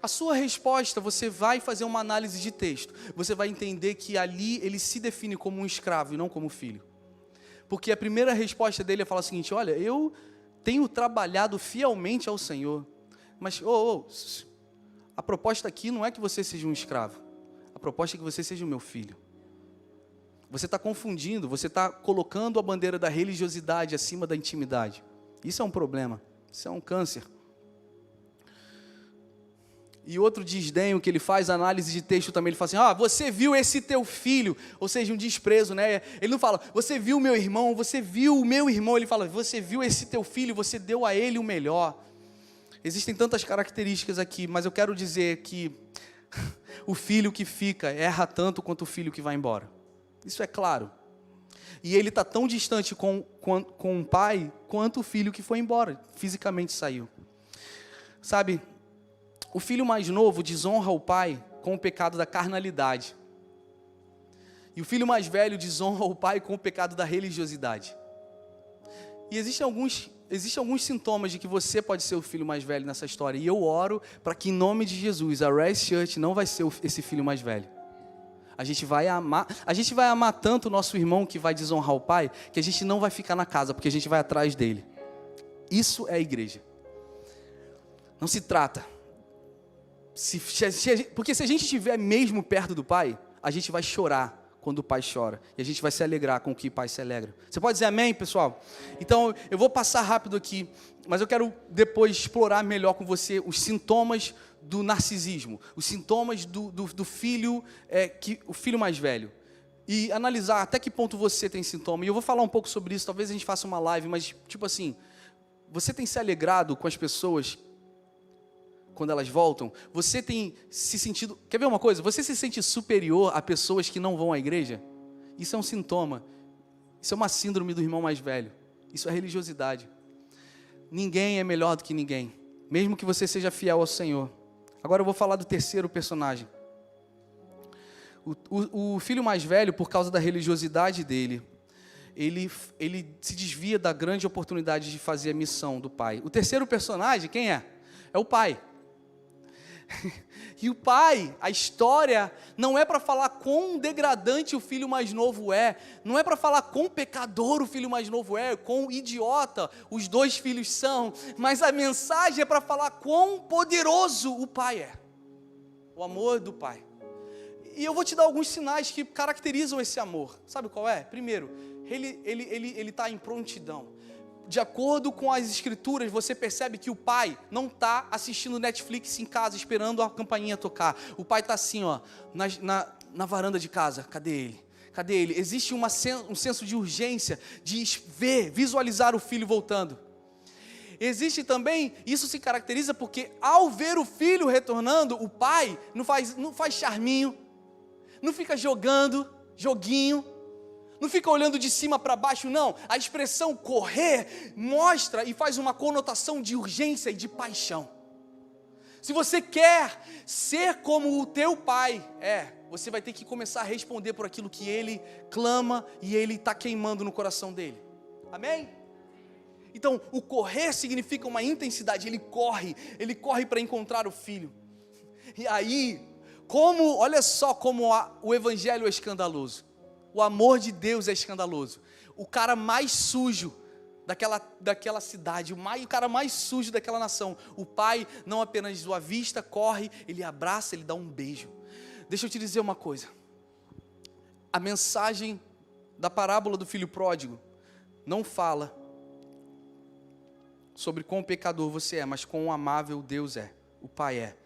A: A sua resposta, você vai fazer uma análise de texto. Você vai entender que ali ele se define como um escravo e não como filho. Porque a primeira resposta dele é falar o seguinte: olha, eu tenho trabalhado fielmente ao Senhor. Mas, a proposta aqui não é que você seja um escravo. A proposta é que você seja o meu filho. Você está confundindo, você está colocando a bandeira da religiosidade acima da intimidade. Isso é um problema, isso é um câncer. E outro desdenho que ele faz, análise de texto também, ele fala assim: você viu esse teu filho, ou seja, um desprezo, né? Ele não fala, você viu o meu irmão, você viu o meu irmão, ele fala, você viu esse teu filho, você deu a ele o melhor. Existem tantas características aqui, mas eu quero dizer que o filho que fica erra tanto quanto o filho que vai embora. Isso é claro. E ele está tão distante com o pai, quanto o filho que foi embora, fisicamente saiu. Sabe, o filho mais novo desonra o pai com o pecado da carnalidade. E o filho mais velho desonra o pai com o pecado da religiosidade. E existem alguns sintomas de que você pode ser o filho mais velho nessa história. E eu oro para que, em nome de Jesus, a Rise Church não vai ser esse filho mais velho. A gente vai amar tanto o nosso irmão que vai desonrar o pai, que a gente não vai ficar na casa, porque a gente vai atrás dele. Isso é a igreja. Não se trata. Porque se a gente estiver mesmo perto do pai, a gente vai chorar quando o pai chora. E a gente vai se alegrar com o que o pai se alegra. Você pode dizer amém, pessoal? Então, eu vou passar rápido aqui, mas eu quero depois explorar melhor com você os sintomas do narcisismo, os sintomas do filho, o filho mais velho. E analisar até que ponto você tem sintoma. E eu vou falar um pouco sobre isso, talvez a gente faça uma live, mas tipo assim, você tem se alegrado com as pessoas quando elas voltam? Você tem se sentido... Quer ver uma coisa? Você se sente superior a pessoas que não vão à igreja? Isso é um sintoma. Isso é uma síndrome do irmão mais velho. Isso é religiosidade. Ninguém é melhor do que ninguém, mesmo que você seja fiel ao Senhor. Agora eu vou falar do terceiro personagem. O filho mais velho, por causa da religiosidade dele, ele se desvia da grande oportunidade de fazer a missão do pai. O terceiro personagem, quem é? É o pai. E o pai, a história não é para falar quão degradante o filho mais novo é, não é para falar quão pecador o filho mais novo é, quão idiota os dois filhos são, mas a mensagem é para falar quão poderoso o pai é, o amor do pai. E eu vou te dar alguns sinais que caracterizam esse amor. Sabe qual é? Primeiro, ele está em prontidão. De acordo com as escrituras, você percebe que o pai não está assistindo Netflix em casa, esperando a campainha tocar. O pai está assim, na varanda de casa. Cadê ele? Cadê ele? Existe um senso de urgência, de visualizar o filho voltando. existe também, isso se caracteriza porque ao ver o filho retornando, o pai não faz charminho, não fica jogando joguinho, não fica olhando de cima para baixo, não. A expressão correr mostra e faz uma conotação de urgência e de paixão. Se você quer ser como o teu pai você vai ter que começar a responder por aquilo que ele clama e ele está queimando no coração dele. Amém? Então, o correr significa uma intensidade, ele corre para encontrar o filho. E aí, olha só como o evangelho é escandaloso. O amor de Deus é escandaloso. O cara mais sujo daquela cidade, o cara mais sujo daquela nação, o pai não apenas o avista, corre, ele abraça, ele dá um beijo. Deixa eu te dizer uma coisa. A mensagem da parábola do filho pródigo não fala sobre quão pecador você é, mas quão amável Deus é, o Pai é.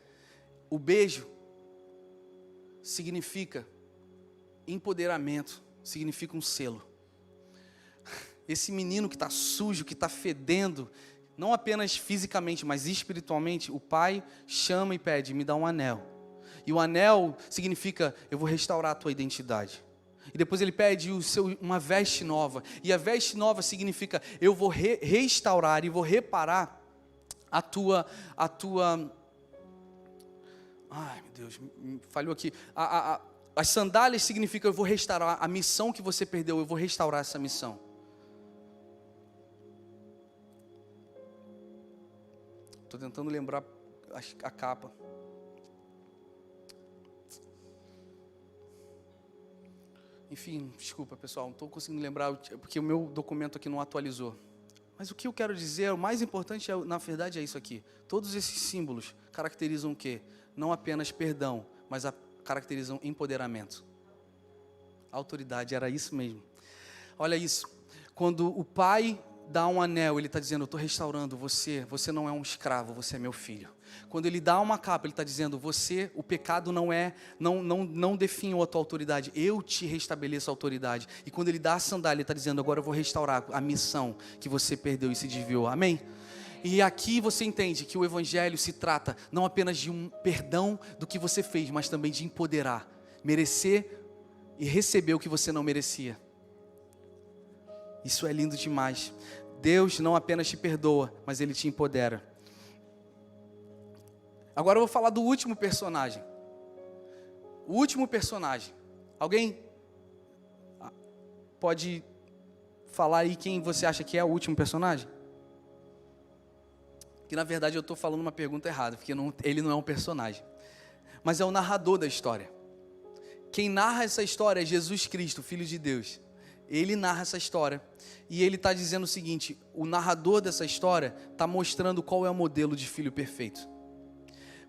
A: O beijo significa empoderamento, significa um selo. Esse menino que está sujo, que está fedendo, não apenas fisicamente, mas espiritualmente, o pai chama e pede, me dá um anel. E o anel significa, eu vou restaurar a tua identidade. E depois ele pede uma veste nova. E a veste nova significa, eu vou restaurar e vou reparar a tua... Ai, meu Deus, falhou aqui. As sandálias significam, eu vou restaurar a missão que você perdeu, eu vou restaurar essa missão. Estou tentando lembrar a capa. Enfim, desculpa pessoal, não estou conseguindo lembrar, porque o meu documento aqui não atualizou. Mas o que eu quero dizer, o mais importante, na verdade, é isso aqui. Todos esses símbolos caracterizam o quê? Não apenas perdão, mas caracterizam empoderamento. Autoridade, era isso mesmo. Olha isso, quando o pai dá um anel, ele está dizendo, eu estou restaurando você não é um escravo, você é meu filho. Quando ele dá uma capa, ele está dizendo, o pecado não define a tua autoridade, eu te restabeleço a autoridade. E quando ele dá a sandália, ele está dizendo, agora eu vou restaurar a missão que você perdeu e se desviou, amém? E aqui você entende que o evangelho se trata não apenas de um perdão do que você fez, mas também de empoderar, merecer e receber o que você não merecia. Isso é lindo demais. Deus não apenas te perdoa, mas Ele te empodera. Agora eu vou falar do último personagem. O último personagem. Alguém pode falar aí quem você acha que é o último personagem? Que na verdade eu estou falando uma pergunta errada, porque ele não é um personagem. Mas é o narrador da história. Quem narra essa história é Jesus Cristo, Filho de Deus. Ele narra essa história e ele está dizendo o seguinte, o narrador dessa história está mostrando qual é o modelo de filho perfeito.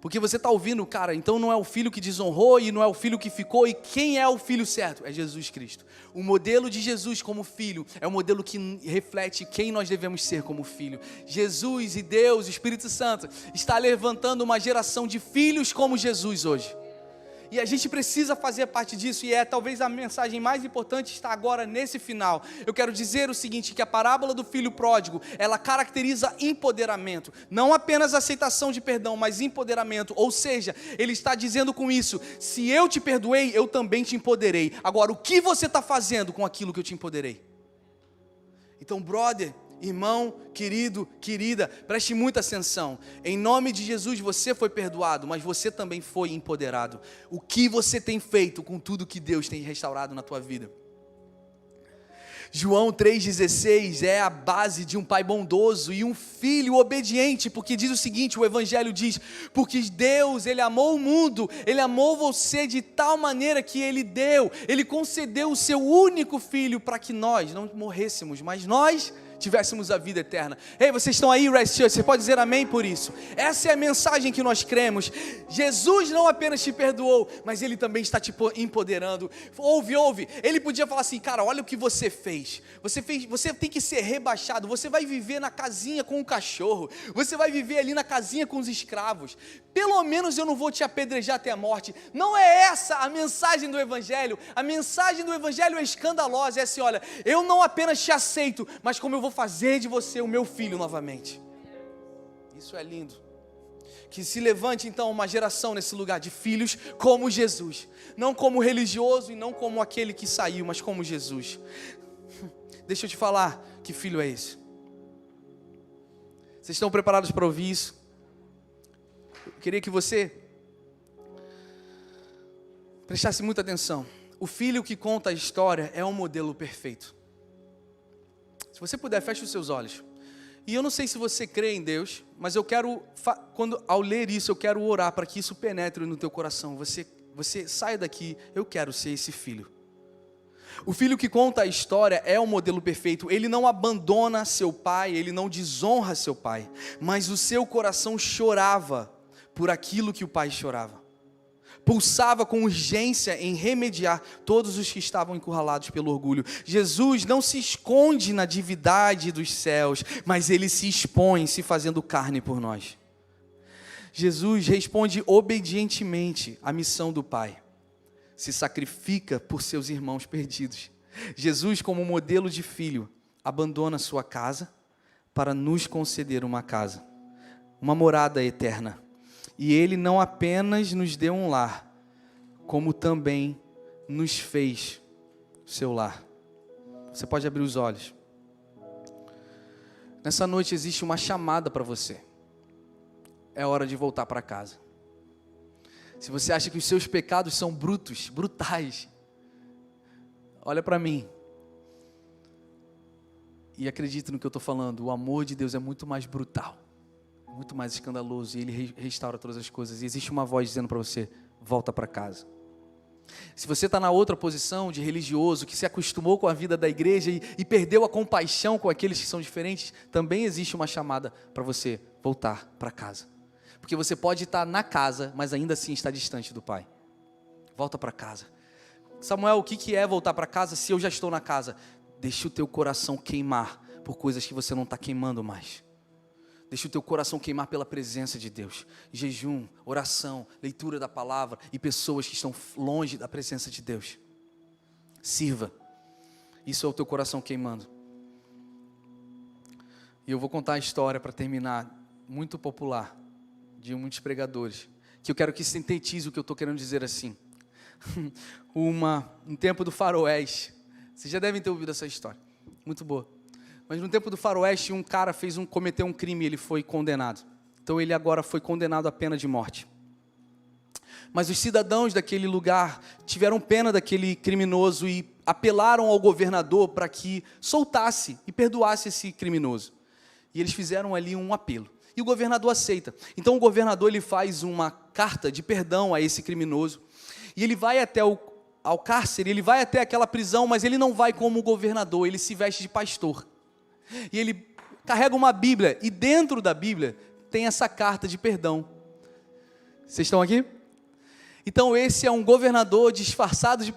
A: Porque você está ouvindo, cara, então não é o filho que desonrou e não é o filho que ficou, e quem é o filho certo? É Jesus Cristo. O modelo de Jesus como filho é o modelo que reflete quem nós devemos ser como filho. Jesus e Deus, o Espírito Santo, está levantando uma geração de filhos como Jesus hoje. E a gente precisa fazer parte disso, e talvez a mensagem mais importante está agora nesse final. Eu quero dizer o seguinte, que a parábola do filho pródigo, ela caracteriza empoderamento. Não apenas aceitação de perdão, mas empoderamento. Ou seja, ele está dizendo com isso, se eu te perdoei, eu também te empoderei. Agora, o que você está fazendo com aquilo que eu te empoderei? Então, brother, irmão, querido, querida, preste muita atenção. Em nome de Jesus você foi perdoado, mas você também foi empoderado. O que você tem feito com tudo que Deus tem restaurado na tua vida? João 3,16 é a base de um pai bondoso e um filho obediente, porque diz o seguinte, o evangelho diz, porque Deus, Ele amou o mundo, Ele amou você de tal maneira que Ele concedeu o seu único filho para que nós não morrêssemos, mas nós tivéssemos a vida eterna. Ei, vocês estão aí, Rest Church, você pode dizer amém por isso? Essa é a mensagem que nós cremos. Jesus não apenas te perdoou, mas Ele também está te empoderando. Ouve, Ele podia falar assim, cara, olha o que você fez, você tem que ser rebaixado, você vai viver na casinha com o cachorro, você vai viver ali na casinha com os escravos, pelo menos eu não vou te apedrejar até a morte. Não é essa a mensagem do Evangelho. A mensagem do Evangelho é escandalosa, é assim, olha, eu não apenas te aceito, mas como eu vou fazer de você o meu filho novamente. Isso é lindo. Que se levante então uma geração nesse lugar de filhos como Jesus. Não como religioso e não como aquele que saiu, mas como Jesus. Deixa eu te falar que filho é esse. Vocês estão preparados para ouvir isso? Eu queria que você prestasse muita atenção. O filho que conta a história é um modelo perfeito. Se você puder, feche os seus olhos. E eu não sei se você crê em Deus, mas eu quero, ao ler isso, eu quero orar para que isso penetre no teu coração. Você saia daqui, eu quero ser esse filho. O filho que conta a história é um modelo perfeito. Ele não abandona seu pai, ele não desonra seu pai, mas o seu coração chorava por aquilo que o pai chorava. Pulsava com urgência em remediar todos os que estavam encurralados pelo orgulho. Jesus não se esconde na divindade dos céus, mas ele se expõe, se fazendo carne por nós. Jesus responde obedientemente à missão do Pai. Se sacrifica por seus irmãos perdidos. Jesus, como modelo de filho, abandona sua casa para nos conceder uma casa, uma morada eterna. E Ele não apenas nos deu um lar, como também nos fez seu lar. Você pode abrir os olhos. Nessa noite existe uma chamada para você. É hora de voltar para casa. Se você acha que os seus pecados são brutais, olha para mim. E acredita no que eu estou falando. O amor de Deus é muito mais brutal, muito mais escandaloso, e Ele restaura todas as coisas. E existe uma voz dizendo para você: volta para casa. Se você está na outra posição de religioso, que se acostumou com a vida da igreja e perdeu a compaixão com aqueles que são diferentes, também existe uma chamada para você voltar para casa. Porque você pode estar na casa, mas ainda assim está distante do Pai. Volta para casa. Samuel, o que é voltar para casa se eu já estou na casa? Deixa o teu coração queimar por coisas que você não está queimando mais. Deixa o teu coração queimar pela presença de Deus. Jejum, oração, leitura da palavra e pessoas que estão longe da presença de Deus. Sirva. Isso é o teu coração queimando. E eu vou contar a história para terminar, muito popular, de muitos pregadores, que eu quero que sintetize o que eu estou querendo dizer assim. Um tempo do faroeste. Vocês já devem ter ouvido essa história. Muito boa. Mas no tempo do faroeste, um cara cometeu um crime e ele foi condenado. Então ele agora foi condenado à pena de morte. Mas os cidadãos daquele lugar tiveram pena daquele criminoso e apelaram ao governador para que soltasse e perdoasse esse criminoso. E eles fizeram ali um apelo. E o governador aceita. Então o governador ele faz uma carta de perdão a esse criminoso. E ele vai até ao cárcere, ele vai até aquela prisão, mas ele não vai como governador, ele se veste de pastor. E ele carrega uma Bíblia, e dentro da Bíblia tem essa carta de perdão. Vocês estão aqui? Então esse é um governador disfarçado de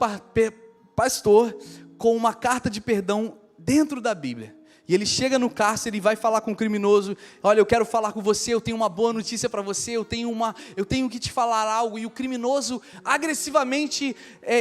A: pastor, com uma carta de perdão dentro da Bíblia. E ele chega no cárcere e vai falar com o criminoso: olha, eu quero falar com você, eu tenho uma boa notícia para você, eu tenho que te falar algo. E o criminoso agressivamente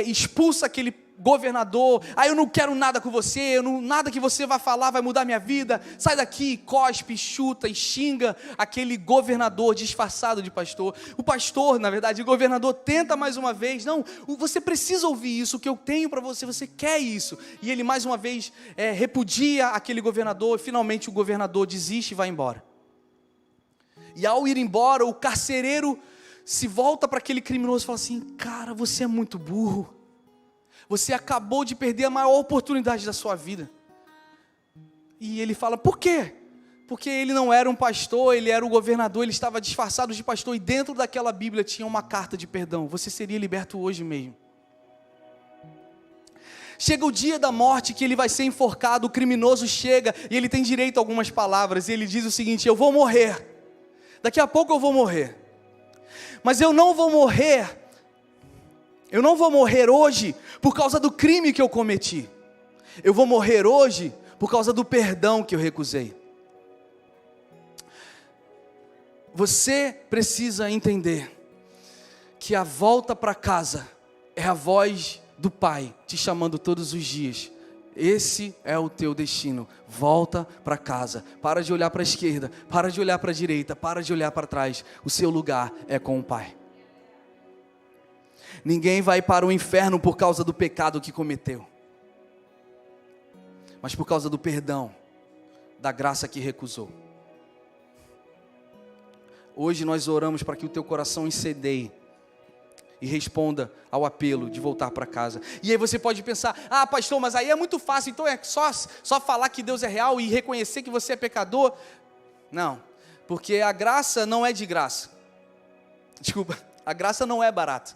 A: expulsa aquele governador: eu não quero nada com você, nada que você vai falar vai mudar minha vida, sai daqui, cospe, chuta e xinga aquele governador disfarçado de pastor. O pastor, na verdade, o governador tenta mais uma vez: não, você precisa ouvir isso, o que eu tenho para você, você quer isso. E ele mais uma vez repudia aquele governador, e finalmente o governador desiste e vai embora. E ao ir embora, o carcereiro se volta para aquele criminoso e fala assim: cara, você é muito burro. Você acabou de perder a maior oportunidade da sua vida. E ele fala: por quê? Porque ele não era um pastor, ele era o governador, ele estava disfarçado de pastor, e dentro daquela Bíblia tinha uma carta de perdão. Você seria liberto hoje mesmo. Chega o dia da morte, que ele vai ser enforcado, o criminoso chega, e ele tem direito a algumas palavras, e ele diz o seguinte: eu vou morrer, daqui a pouco eu vou morrer, mas eu não vou morrer hoje por causa do crime que eu cometi. Eu vou morrer hoje por causa do perdão que eu recusei. Você precisa entender que a volta para casa é a voz do Pai te chamando todos os dias. Esse é o teu destino. Volta para casa. Para de olhar para a esquerda. Para de olhar para a direita. Para de olhar para trás. O seu lugar é com o Pai. Ninguém vai para o inferno por causa do pecado que cometeu, mas por causa do perdão, da graça que recusou. Hoje nós oramos para que o teu coração incendeie e responda ao apelo de voltar para casa. E aí você pode pensar: ah, pastor, mas aí é muito fácil, então é só falar que Deus é real e reconhecer que você é pecador. Não, porque a graça não é de graça. Desculpa, a graça não é barata.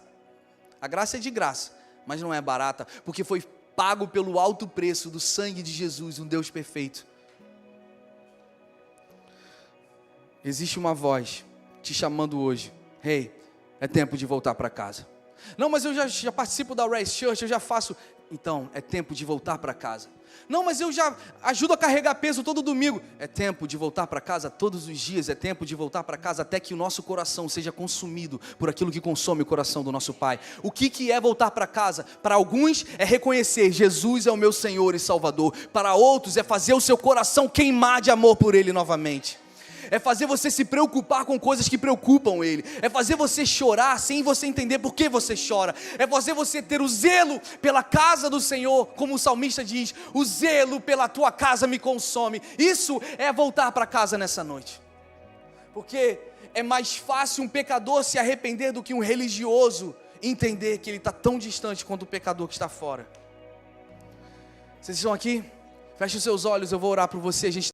A: A graça é de graça, mas não é barata, porque foi pago pelo alto preço do sangue de Jesus, um Deus perfeito. Existe uma voz te chamando hoje: hey, é tempo de voltar para casa. Não, mas eu já participo da Rise Church, eu já faço. Então, é tempo de voltar para casa. Não, mas eu já ajudo a carregar peso todo domingo. É tempo de voltar para casa todos os dias. É tempo de voltar para casa até que o nosso coração seja consumido por aquilo que consome o coração do nosso Pai. O que é voltar para casa? Para alguns é reconhecer: Jesus é o meu Senhor e Salvador. Para outros é fazer o seu coração queimar de amor por Ele novamente. É fazer você se preocupar com coisas que preocupam Ele. É fazer você chorar sem você entender por que você chora. É fazer você ter o zelo pela casa do Senhor, como o salmista diz: o zelo pela tua casa me consome. Isso é voltar para casa nessa noite. Porque é mais fácil um pecador se arrepender do que um religioso entender que ele está tão distante quanto o pecador que está fora. Vocês estão aqui? Feche os seus olhos, eu vou orar por você. A gente